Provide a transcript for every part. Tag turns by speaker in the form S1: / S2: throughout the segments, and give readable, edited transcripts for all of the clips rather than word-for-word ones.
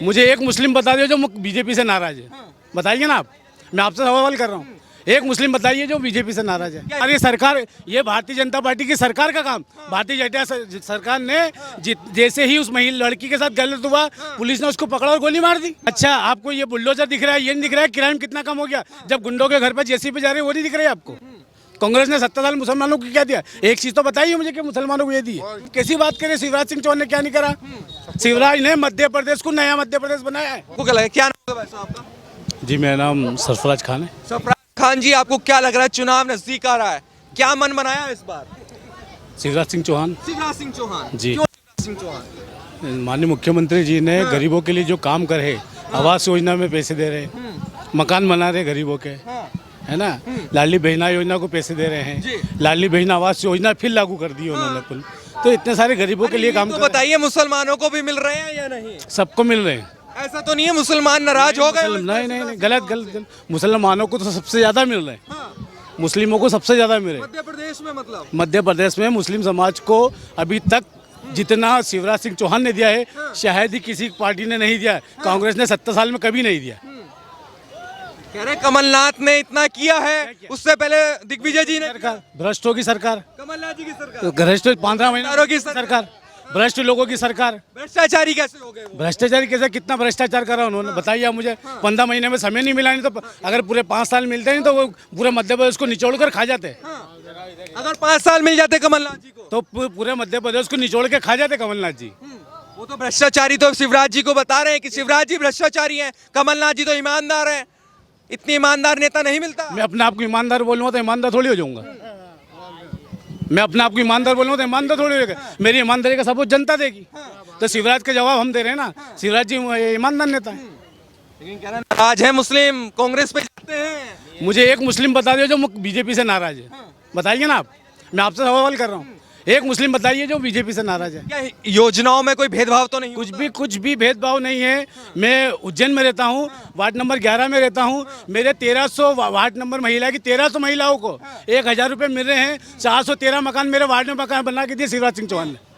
S1: मुझे एक मुस्लिम बता दो जो बीजेपी से नाराज है। बताइए ना आप, मैं आपसे सवाल कर रहा हूँ। एक मुस्लिम बताइए जो बीजेपी से नाराज है। अरे सरकार, ये भारतीय जनता पार्टी की सरकार का काम। भारतीय जनता सरकार ने जैसे ही उस महिला लड़की के साथ गलत हुआ, पुलिस ने उसको पकड़ा और गोली मार दी। अच्छा, आपको ये बुलडोजर दिख रहा है, ये नहीं दिख रहा है क्राइम कितना कम हो गया जब गुंडों के घर पर जेसीबी जा रहे हैं, वो नहीं दिख रहा है आपको? कांग्रेस ने 70 साल मुसलमानों को क्या दिया? एक चीज तो बताइए मुझे कि मुसलमानों को ये दी। कैसी बात करें, शिवराज सिंह चौहान ने क्या नहीं करा? शिवराज ने मध्य प्रदेश को नया मध्य प्रदेश बनाया है।
S2: क्या नाम है आपका?
S1: जी, मेरा नाम सरफराज खान है।
S2: सरफराज खान जी, आपको क्या लग रहा है, चुनाव नजदीक आ रहा है, क्या मन बनाया इस बार?
S1: शिवराज सिंह चौहान।
S2: शिवराज सिंह चौहान
S1: जी।
S2: क्यों शिवराज सिंह चौहान?
S1: माननीय मुख्यमंत्री जी ने गरीबों के लिए जो काम करे, आवास योजना में पैसे दे रहे हैं, मकान बना रहे गरीबों के, है ना, लाडली बहना योजना को पैसे दे रहे हैं, लाडली बहना आवास योजना फिर लागू कर दी उन्होंने कुल। तो इतने सारे गरीबों के लिए काम
S2: तो
S1: कर रहे
S2: बताइए, मुसलमानों को भी मिल रहे हैं या नहीं?
S1: हैं। सबको मिल रहे हैं।
S2: ऐसा तो नहीं है मुसलमान नाराज हो गए?
S1: नहीं, गलत। मुसलमानों को तो सबसे ज्यादा मिल रहे हैं, मुस्लिमों को सबसे ज्यादा मिल रहे हैं।
S2: मध्य प्रदेश में मतलब
S1: मध्य प्रदेश में मुस्लिम समाज को अभी तक जितना शिवराज सिंह चौहान ने दिया है, शायद ही किसी पार्टी ने नहीं दिया है। कांग्रेस ने 70 साल में कभी नहीं दिया।
S2: कह रहे कमलनाथ ने इतना किया है, उससे पहले दिग्विजय जी ने।
S1: भ्रष्टों की सरकार,
S2: कमलनाथ जी की सरकार,
S1: भ्रष्ट 15 महीनों की सरकार, भ्रष्ट लोगों की सरकार।
S2: भ्रष्टाचारी कैसे हो गए?
S1: भ्रष्टाचारी कैसे, कितना भ्रष्टाचार करा उन्होंने, बताइए आप मुझे। 15 महीने में समय नहीं मिला, नहीं तो अगर पूरे 5 साल मिलते नहीं तो वो पूरे मध्य प्रदेश को निचोड़ कर खा जाते।
S2: अगर 5 साल मिल जाते कमलनाथ जी को
S1: तो पूरे मध्य प्रदेश को निचोड़ के खा जाते कमलनाथ जी।
S2: वो तो भ्रष्टाचारी तो शिवराज जी को बता रहे हैं कि शिवराज जी भ्रष्टाचारी हैं, कमलनाथ जी तो ईमानदार हैं। इतनी ईमानदार नेता नहीं मिलता।
S1: मैं अपने आप को ईमानदार बोलूँगा तो ईमानदार थोड़ी हो जाऊंगा। मैं अपने आप को ईमानदार बोलूँगा तो ईमानदार थोड़ी हो जाएगा। मेरी ईमानदारी का सबूत जनता देगी। तो शिवराज का जवाब हम दे रहे हैं ना, शिवराज जी ईमानदार नेता है।
S2: लेकिन कह रहे हैं नाराज है मुस्लिम, कांग्रेस पे जाते हैं।
S1: मुझे एक मुस्लिम बता दो जो बीजेपी से नाराज है। बताइए ना आप, मैं आपसे सवाल कर रहा हूँ। एक मुस्लिम बताइए जो बीजेपी से नाराज है।
S2: क्या योजनाओं में कोई भेदभाव तो नहीं?
S1: कुछ भी भेदभाव नहीं है। मैं उज्जैन में रहता हूँ, वार्ड नंबर 11 में रहता हूँ। मेरे 1300 वार्ड नंबर महिला की 1300 महिलाओं को 1000 रुपये मिल रहे हैं। 413 मकान मेरे वार्ड में मकान बना के दिए शिवराज सिंह चौहान ने।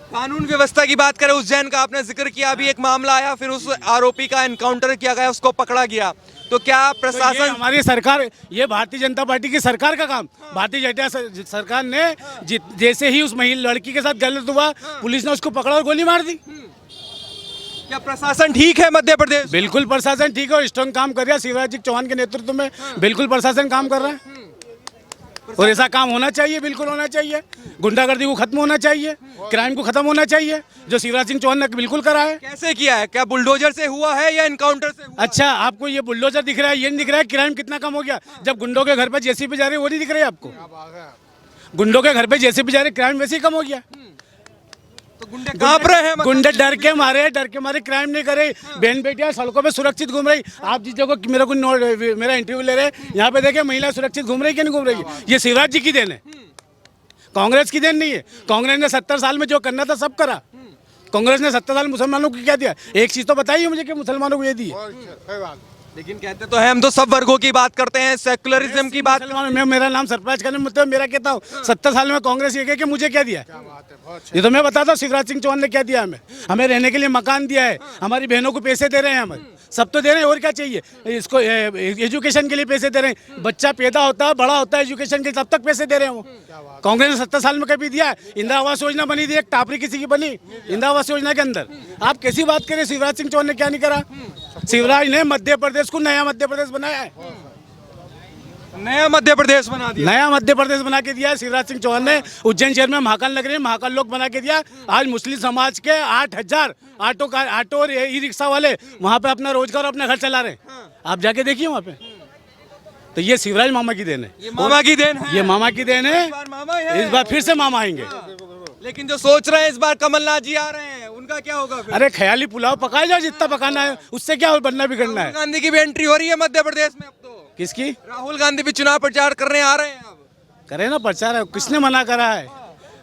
S2: कानून व्यवस्था की बात करें, उज्जैन का आपने जिक्र किया, अभी एक मामला आया, फिर उस आरोपी का एनकाउंटर किया गया, उसको पकड़ा गया। तो क्या प्रशासन,
S1: तो हमारी सरकार, ये भारतीय जनता पार्टी की सरकार का काम। भारतीय जनता सरकार ने जैसे ही उस महिला लड़की के साथ गलत हुआ, पुलिस ने उसको पकड़ा और गोली मार दी।
S2: क्या प्रशासन ठीक है मध्य प्रदेश?
S1: बिल्कुल प्रशासन ठीक है और स्ट्रांग काम कर रहा है शिवराज सिंह चौहान के नेतृत्व में। बिल्कुल प्रशासन काम कर रहा है और ऐसा काम होना चाहिए, बिल्कुल होना चाहिए। गुंडागर्दी को खत्म होना चाहिए, क्राइम को खत्म होना चाहिए, जो शिवराज सिंह चौहान ने बिल्कुल करा है।
S2: कैसे किया है? क्या बुलडोजर से हुआ है या एनकाउंटर से हुआ?
S1: अच्छा, आपको ये बुलडोजर दिख रहा है, ये नहीं दिख रहा है क्राइम कितना कम हो गया जब गुंडों के घर पर जेसीबी जा रही है, वो नहीं दिख रहा है आपको? गुंडों के घर पे जेसीबी जा रही, क्राइम वैसे ही कम हो गया।
S2: तो गुंडे कांप रहे हैं,
S1: गुंडे डर के मारे क्राइम नहीं करे। बहन बेटियां सड़कों पे सुरक्षित घूम रही। आप जिस जगह मेरा इंटरव्यू ले रहे हैं, यहाँ पे देखे महिला सुरक्षित घूम रही कि नहीं घूम रही? ये शिवराज जी की देन है, कांग्रेस की देन नहीं है। कांग्रेस ने 70 साल में जो करना था सब करा। कांग्रेस ने 70 साल मुसलमानों को क्या दिया? एक चीज तो बताइए मुझे कि मुसलमानों को ये दी है।
S2: लेकिन कहते तो है हम तो सब वर्गों की बात करते हैं, सेकुलरिज्म की बात।
S1: मेरा नाम सरपंच का मतलब मेरा कहता हूँ 70 साल में कांग्रेस ये कहे कि मुझे क्या दिया? ये तो मैं बताता हूँ शिवराज सिंह चौहान ने क्या दिया हमें रहने के लिए मकान दिया है, हमारी बहनों को पैसे दे रहे हैं, हमें सब तो दे रहे हैं, और क्या चाहिए? इसको एजुकेशन के लिए पैसे दे रहे हैं, बच्चा पैदा होता है बड़ा होता है एजुकेशन के, तब तक पैसे दे रहे हैं वो। कांग्रेस ने 70 साल में कभी दिया है? इंदिरा आवास योजना बनी थी, एक टापरी किसी की बनी इंदिरा आवास योजना के अंदर? आप कैसी बात करें, शिवराज सिंह चौहान ने क्या नहीं करा? शिवराज ने मध्य प्रदेश को नया मध्य प्रदेश बनाया है।
S2: नया मध्य प्रदेश बना दिया,
S1: नया मध्य प्रदेश बना के दिया है शिवराज सिंह चौहान ने। उज्जैन शहर में महाकाल नगरी, महाकाल लोक बना के दिया। आज मुस्लिम समाज के 8000 ऑटो और ई रिक्शा वाले वहाँ पे अपना रोजगार, अपना घर चला रहे हैं। आप जाके देखिए वहाँ पे। तो ये शिवराज मामा की देन है,
S2: ये मामा की देन है,
S1: ये मामा की देन है।
S2: मामा है।
S1: इस बार फिर से मामा आएंगे।
S2: लेकिन जो सोच रहे हैं इस बार कमलनाथ जी आ रहे हैं, उनका क्या होगा फिर?
S1: अरे ख्याली पुलाव पकाए जाओ जितना पकाना है, उससे क्या बनना बिगड़ना है।
S2: राहुल गांधी की भी एंट्री हो रही है मध्य प्रदेश में अब तो।
S1: किसकी?
S2: राहुल गांधी भी चुनाव प्रचार करने आ रहे हैं अब।
S1: करे ना प्रचार, किसने मना करा है?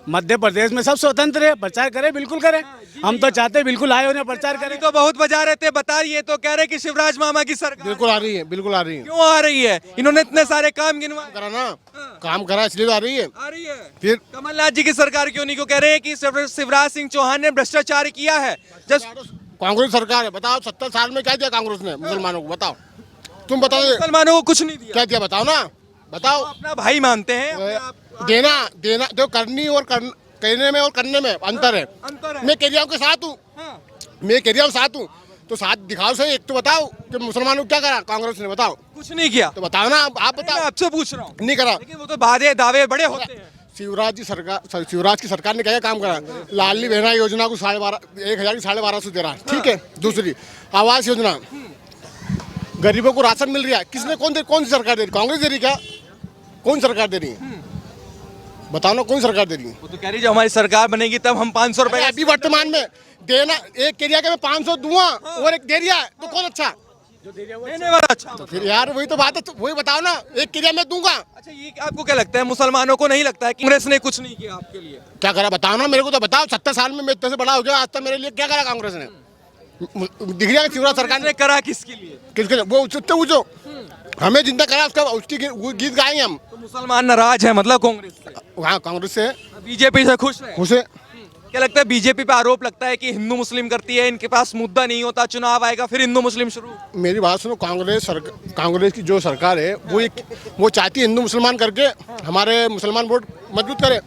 S1: मध्य प्रदेश में सब स्वतंत्र है, प्रचार करे, बिल्कुल करे। हम तो चाहते हैं बिल्कुल आए उन्हें प्रचार करें।
S2: तो बहुत बजा रहे थे, बताइए तो कह रहे कि शिवराज मामा की सरकार
S3: बिल्कुल आ रही है, बिल्कुल आ रही है।
S2: क्यों आ रही है? इन्होंने इतने सारे काम गिनवाए,
S3: करा ना, काम करा इसलिए तो आ रही है।
S2: आ रही है।
S3: फिर
S2: कमलनाथ जी की सरकार क्यों नहीं? क्यों कह रहे हैं कि शिवराज सिंह चौहान ने भ्रष्टाचार किया है? जस्ट
S3: कांग्रेस सरकार है, बताओ 70 साल में क्या दिया कांग्रेस ने मुसलमानों को, बताओ तुम बताओ।
S2: मुसलमानों को कुछ नहीं दिया,
S3: क्या दिया बताओ ना, बताओ।
S2: अपना भाई मानते हैं
S3: देना देना तो करनी और कहने में और करने में अंतर है।
S2: अंतर है।
S3: मैं कह रहा हूँ के साथ हूँ, मैं कह रहा हूँ साथ हूँ, तो साथ दिखाओ सही, एक तो बताओ कि मुसलमानों को क्या करा कांग्रेस ने, बताओ।
S2: कुछ नहीं किया,
S3: तो बताओ ना, आप
S2: मैं
S3: बताओ।
S2: आपसे पूछ रहा हूँ,
S3: नहीं करा।
S2: लेकिन वो तो वादे दावे बड़े होते हैं।
S3: शिवराज की सरकार ने क्या काम करा, लाडली बहना योजना को 1,000 की 1250 दे रहा है, ठीक है। दूसरी आवास योजना, गरीबों को राशन मिल रहा है, किसने कौन सी सरकार दे रही, कांग्रेस दे रही क्या, कौन सरकार दे रही है, बताओ ना कौन सरकार दे रही है।
S2: वो तो कह रही जब हमारी सरकार बनेगी तब हम 500 रुपए
S3: अभी वर्तमान में देना, एक एरिया के मैं 500 दूंगा और एक दे दिया तो कौन अच्छा,
S2: देने वाला अच्छा।
S3: तो फिर यार वही तो बात है, तो वही बताओ ना, एक एरिया में दूंगा।
S2: अच्छा, ये आपको क्या लगता है, मुसलमानों को नहीं लगता है कि कांग्रेस ने कुछ नहीं किया आपके लिए?
S3: क्या करा बताओ ना, मेरे को तो बताओ। 70 साल में मैं इतने से बड़ा हो गया, आज तक मेरे लिए क्या करा कांग्रेस ने, दिख रहा है शिवराज सरकार
S2: ने करा किसके लिए?
S3: किसके लिए? वो उससे पूछो, हमें जिंदा करा उसका, उसकी गीत गाएंगे हम।
S2: तो मुसलमान नाराज है मतलब कांग्रेस से?
S3: हाँ कांग्रेस से
S2: बीजेपी से खुश है?
S3: खुश है।
S2: क्या लगता है, बीजेपी पे आरोप लगता है कि हिंदू मुस्लिम करती है, इनके पास मुद्दा नहीं होता, चुनाव आएगा फिर हिंदू मुस्लिम शुरू?
S3: मेरी बात सुनो, कांग्रेस की जो सरकार है वो चाहती है हिंदू मुसलमान करके हमारे मुसलमान वोट मजबूत करे।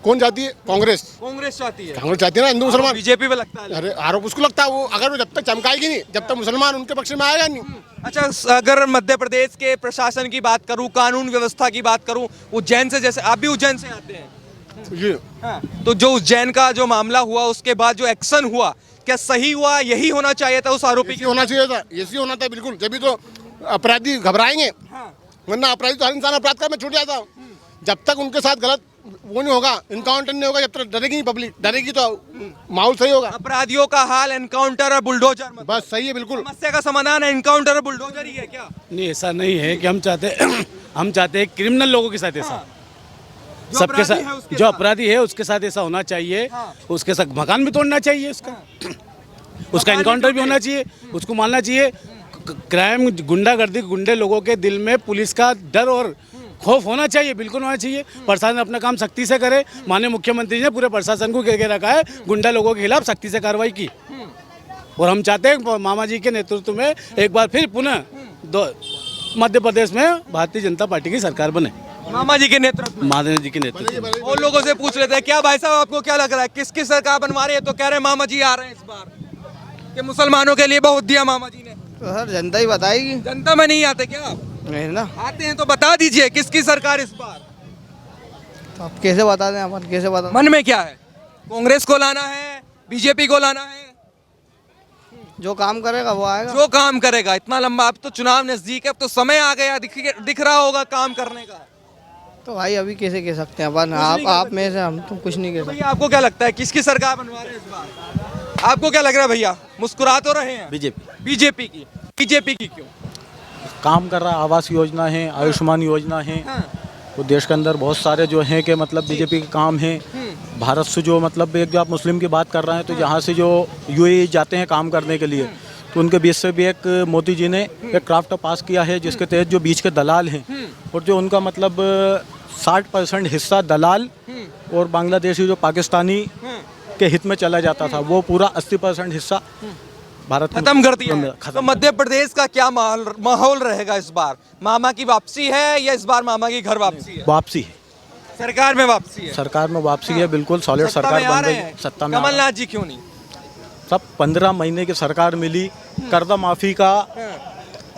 S3: कौन चाहती है? कांग्रेस।
S2: कांग्रेस चाहती है,
S3: कांग्रेस चाहती है ना हिंदू मुसलमान।
S2: बीजेपी पे लगता है।
S3: अरे आरोप उसको लगता है, वो अगर वो जब तक चमकाएगी नहीं, जब तक मुसलमान उनके पक्ष में आएगा नहीं।
S2: अच्छा, अगर मध्य प्रदेश के प्रशासन की बात करूं, कानून व्यवस्था की बात करूं, उज्जैन से, जैसे आप भी उज्जैन से आते हैं,
S3: ये
S2: तो जो उज्जैन का जो मामला हुआ उसके बाद जो एक्शन हुआ, क्या सही हुआ? यही होना चाहिए था उस आरोपी
S3: ऐसे होना चाहिए था, ऐसे होना था बिल्कुल, जब तो अपराधी घबराएंगे, वरना अपराधी तो हर इंसान अपराध करने छूट जाता। जब तक उनके साथ गलत वो नहीं होगा, इनकाउंटर नहीं होगा, जब तक डरेगी नहीं पब्लिक, डरेगी तो माहौल सही होगा।
S2: अपराधियों का हाल एनकाउंटर और बुलडोजर,
S3: बस सही है बिल्कुल।
S2: समस्या का समाधान एनकाउंटर और बुलडोजर ही है क्या?
S1: नहीं, ऐसा नहीं है कि हम चाहते हैं क्रिमिनल लोगों के साथ ऐसा, सबके साथ जो अपराधी है उसके साथ ऐसा होना चाहिए। उसके साथ मकान भी तोड़ना चाहिए, उसका एनकाउंटर भी होना चाहिए, उसको मानना चाहिए। क्राइम, गुंडागर्दी, गुंडे लोगों के दिल में पुलिस का डर और खौफ होना चाहिए, बिल्कुल होना चाहिए। प्रशासन अपना काम सख्ती से करे। माननीय मुख्यमंत्री ने पूरे प्रशासन को कह रखा है, गुंडा लोगों के खिलाफ सख्ती से कार्रवाई की। और हम चाहते हैं मामा जी के नेतृत्व में एक बार फिर पुनः मध्य प्रदेश में भारतीय जनता पार्टी की सरकार बने।
S2: मामा जी के नेतृत्व,
S1: मामा जी के नेतृत्व।
S2: और लोगों से पूछ लेते हैं, क्या भाई साहब आपको क्या लग रहा है, किसकी सरकार बनवा रही है? तो कह रहे हैं मामा जी आ रहे हैं इस बार, कि मुसलमानों के लिए बहुत दिया मामा जी ने।
S4: तो सर जनता ही बताएगी।
S2: जनता में नहीं आते क्या आप?
S4: नहीं ना।
S2: आते हैं तो बता दीजिए किसकी सरकार इस बार?
S4: तो आप कैसे बता दें, अपन कैसे बता दें?
S2: मन में क्या है, कांग्रेस को लाना है, बीजेपी को लाना है?
S4: जो काम करेगा वो आएगा।
S2: जो काम करेगा। इतना लंबा, अब तो चुनाव नजदीक है, अब तो समय आ गया, दिख रहा होगा काम करने का।
S4: तो भाई अभी कैसे कह सकते हैं अपन, आप में से हम तो कुछ नहीं कह सकते।
S2: भैया आपको क्या लगता है, किसकी सरकार बनवा रहे हैं इस बार? आपको क्या लग रहा है भैया? मुस्कुरा तो रहे हैं। बीजेपी की। बीजेपी की क्यों?
S5: काम कर रहा, आवास योजना है, आयुष्मान योजना है, तो देश के अंदर बहुत सारे जो हैं कि मतलब बीजेपी के काम हैं। भारत से जो मतलब एक जो आप मुस्लिम की बात कर रहे हैं, तो यहाँ से जो यूएई जाते हैं काम करने के लिए, तो उनके बीच से भी एक मोदी जी ने एक क्राफ्ट पास किया है, जिसके तहत जो बीच के दलाल हैं और जो उनका मतलब 60% हिस्सा दलाल और बांग्लादेशी जो पाकिस्तानी के हित में चला जाता था, वो पूरा 80% हिस्सा भारत
S2: खत्म कर दिया है। तो मध्य प्रदेश का क्या माहौल रहेगा इस बार? मामा की वापसी है या इस बार मामा की घर वापसी है?
S5: वापसी है,
S2: सरकार में वापसी है।
S5: सरकार में वापसी है, बिल्कुल सॉलिड सरकार बन रही है। सत्ता में
S2: कमलनाथ जी क्यों नहीं?
S5: सब 15 महीने की सरकार मिली, कर्जा माफी का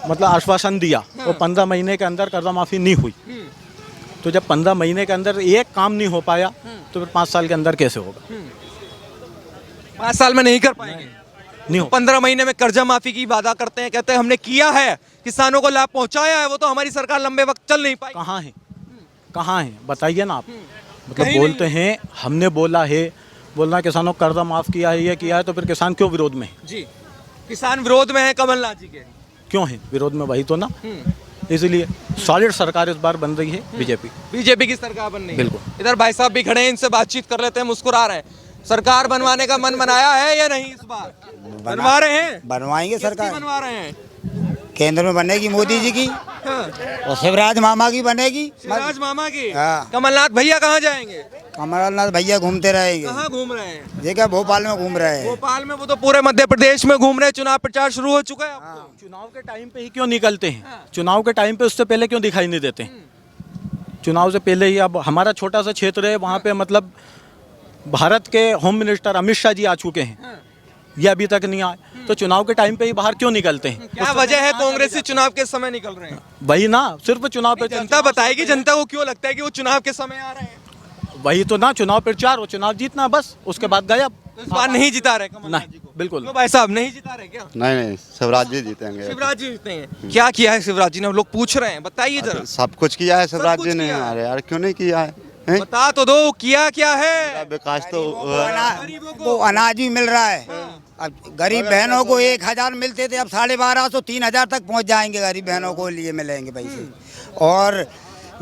S5: मतलब आश्वासन दिया और 15 महीने के अंदर कर्जा माफी नहीं हुई। तो जब 15 महीने के अंदर एक काम नहीं हो पाया, तो फिर 5 साल के अंदर कैसे होगा?
S2: 5 साल में नहीं कर पाएंगे।
S5: नहीं हो।
S2: 15 महीने में कर्जा माफी की वादा करते हैं, कहते हैं हमने किया है, किसानों को लाभ पहुंचाया है, वो तो हमारी सरकार लंबे वक्त चल नहीं पाई।
S5: कहाँ है, कहाँ है बताइए ना आप। मतलब बोलते हैं हमने बोला है, बोलना किसानों को कर्जा माफ किया है, ये किया है, तो फिर किसान क्यों विरोध में है?
S2: जी, किसान विरोध में है कमलनाथ जी के।
S5: क्यों है विरोध में? वही तो ना, इसलिए सॉलिड सरकार इस बार बन रही है बीजेपी
S2: की सरकार बन रही है।
S5: बिल्कुल।
S2: इधर भाई साहब भी खड़े हैं, इनसे बातचीत कर लेते हैं, मुस्कुरा रहे हैं। सरकार बनवाने का मन बनाया है या नहीं इस बार? बनवा रहे हैं,
S6: बनवाएंगे सरकार।
S2: बनवा रहे हैं,
S6: केंद्र में बनेगी मोदी जी की और शिवराज मामा की बनेगी।
S2: शिवराज मामा की।
S6: हाँ।
S2: कमलनाथ भैया कहाँ जाएंगे?
S6: कमलनाथ भैया घूमते रहेंगे।
S2: कहाँ घूम रहे हैं?
S6: ये क्या भोपाल में घूम रहे हैं।
S2: भोपाल में, वो तो पूरे मध्य प्रदेश में घूम रहे हैं। चुनाव प्रचार शुरू हो चुका है आपको?
S5: चुनाव के टाइम पे ही क्यों निकलते हैं? चुनाव के टाइम पे उससे पहले क्यों दिखाई नहीं देते? चुनाव से पहले ही। अब हमारा छोटा सा क्षेत्र है, वहाँ पे मतलब भारत के होम मिनिस्टर अमित शाह जी आ चुके हैं, ये अभी तक नहीं आए। तो चुनाव के टाइम पे ही बाहर क्यों निकलते हैं?
S2: क्या वजह है कांग्रेसी चुनाव के समय निकल रहे हैं?
S5: वही ना, सिर्फ चुनाव पे
S2: जनता बताएगी जनता को क्यों लगता है कि वो चुनाव के समय आ रहे हैं।
S5: वही तो ना, चुनाव प्रचार हो, चुनाव जीतना, बस उसके बाद गया।
S2: तो इस बार नहीं जिता रहे कमलनाथ जी को?
S5: बिल्कुल
S2: क्यों भाई साहब नहीं जिता रहे क्या?
S7: नहीं शिवराज जी जीतेंगे।
S2: शिवराज जी जीते हैं। क्या किया है शिवराज जी ने? लोग पूछ रहे हैं, बताइए जरा।
S7: सब कुछ किया है शिवराज
S2: कुछ
S7: जी ने।
S2: किया है।
S7: अरे यार क्यों नहीं किया है, हैं?
S2: बता तो दो किया क्या है।
S7: विकास तो
S6: वो अनाज भी मिल रहा है। अब गरीब बहनों को 1000 मिलते थे, अब 1250 3000 तक पहुंच जाएंगे। गरीब बहनों को लिए मिलेंगे पैसे। और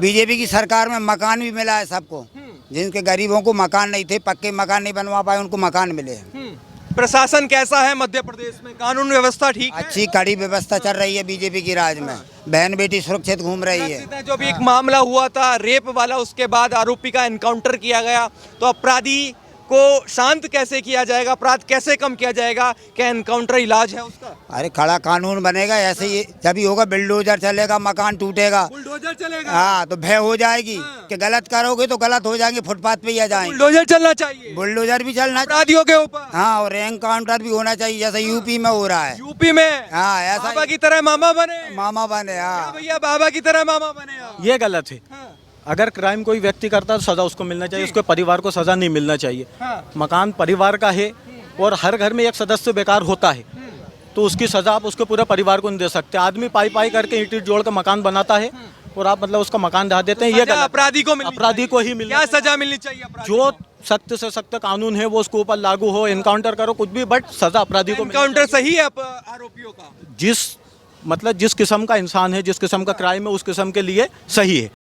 S6: बीजेपी की सरकार में मकान भी मिला है सबको। जिनके गरीबों को मकान नहीं थे, पक्के मकान नहीं बनवा पाए, उनको मकान मिले हैं।
S2: प्रशासन कैसा है मध्य प्रदेश में? कानून व्यवस्था ठीक है?
S6: अच्छी कड़ी व्यवस्था चल रही है बीजेपी की राज में। बहन बेटी सुरक्षित घूम रही है।
S2: जो भी एक मामला हुआ था रेप वाला, उसके बाद आरोपी का एनकाउंटर किया गया, तो अपराधी को शांत कैसे किया जाएगा, अपराध कैसे कम किया जाएगा? क्या एनकाउंटर इलाज है उसका?
S6: अरे खड़ा कानून बनेगा, ऐसे ही जब ही होगा बुलडोजर चलेगा, मकान टूटेगा।
S2: बुलडोजर चलेगा?
S6: हाँ, तो भय हो जाएगी कि गलत करोगे तो गलत हो जाएंगे, फुटपाथ पे ही आ जाएंगे।
S2: बुलडोजर चलना चाहिए,
S6: बुलडोजर भी चलना चाहिए
S2: अपराधियों के ऊपर।
S6: हाँ, और एनकाउंटर भी होना चाहिए, जैसे यूपी में हो रहा है।
S2: यूपी में
S6: हाँ, ऐसा
S2: बाबा की तरह मामा बने।
S6: मामा बने। हाँ,
S2: भैया बाबा की तरह मामा बने आप।
S5: ये गलत है। अगर क्राइम कोई व्यक्ति करता है तो सजा उसको मिलना चाहिए, उसके परिवार को सजा नहीं मिलना चाहिए। मकान परिवार का है और हर घर में एक सदस्य बेकार होता है, तो उसकी सजा आप उसके पूरे परिवार को नहीं दे सकते। आदमी पाई पाई करके ईंट जोड़ कर मकान बनाता है और आप मतलब उसका मकान ढा देते हैं, ये गलत।
S2: अपराधी को
S5: ही मिलना।
S2: क्या सजा मिलनी चाहिए अपराधी
S5: जो सख्त से सख्त कानून है वो उसके ऊपर लागू हो, एनकाउंटर करो कुछ भी, बट सजा अपराधी को मिलनी
S2: एनकाउंटर सही है आरोपियों का?
S5: जिस किस्म का इंसान है, जिस किस्म का क्राइम है, उस किस्म के लिए सही है।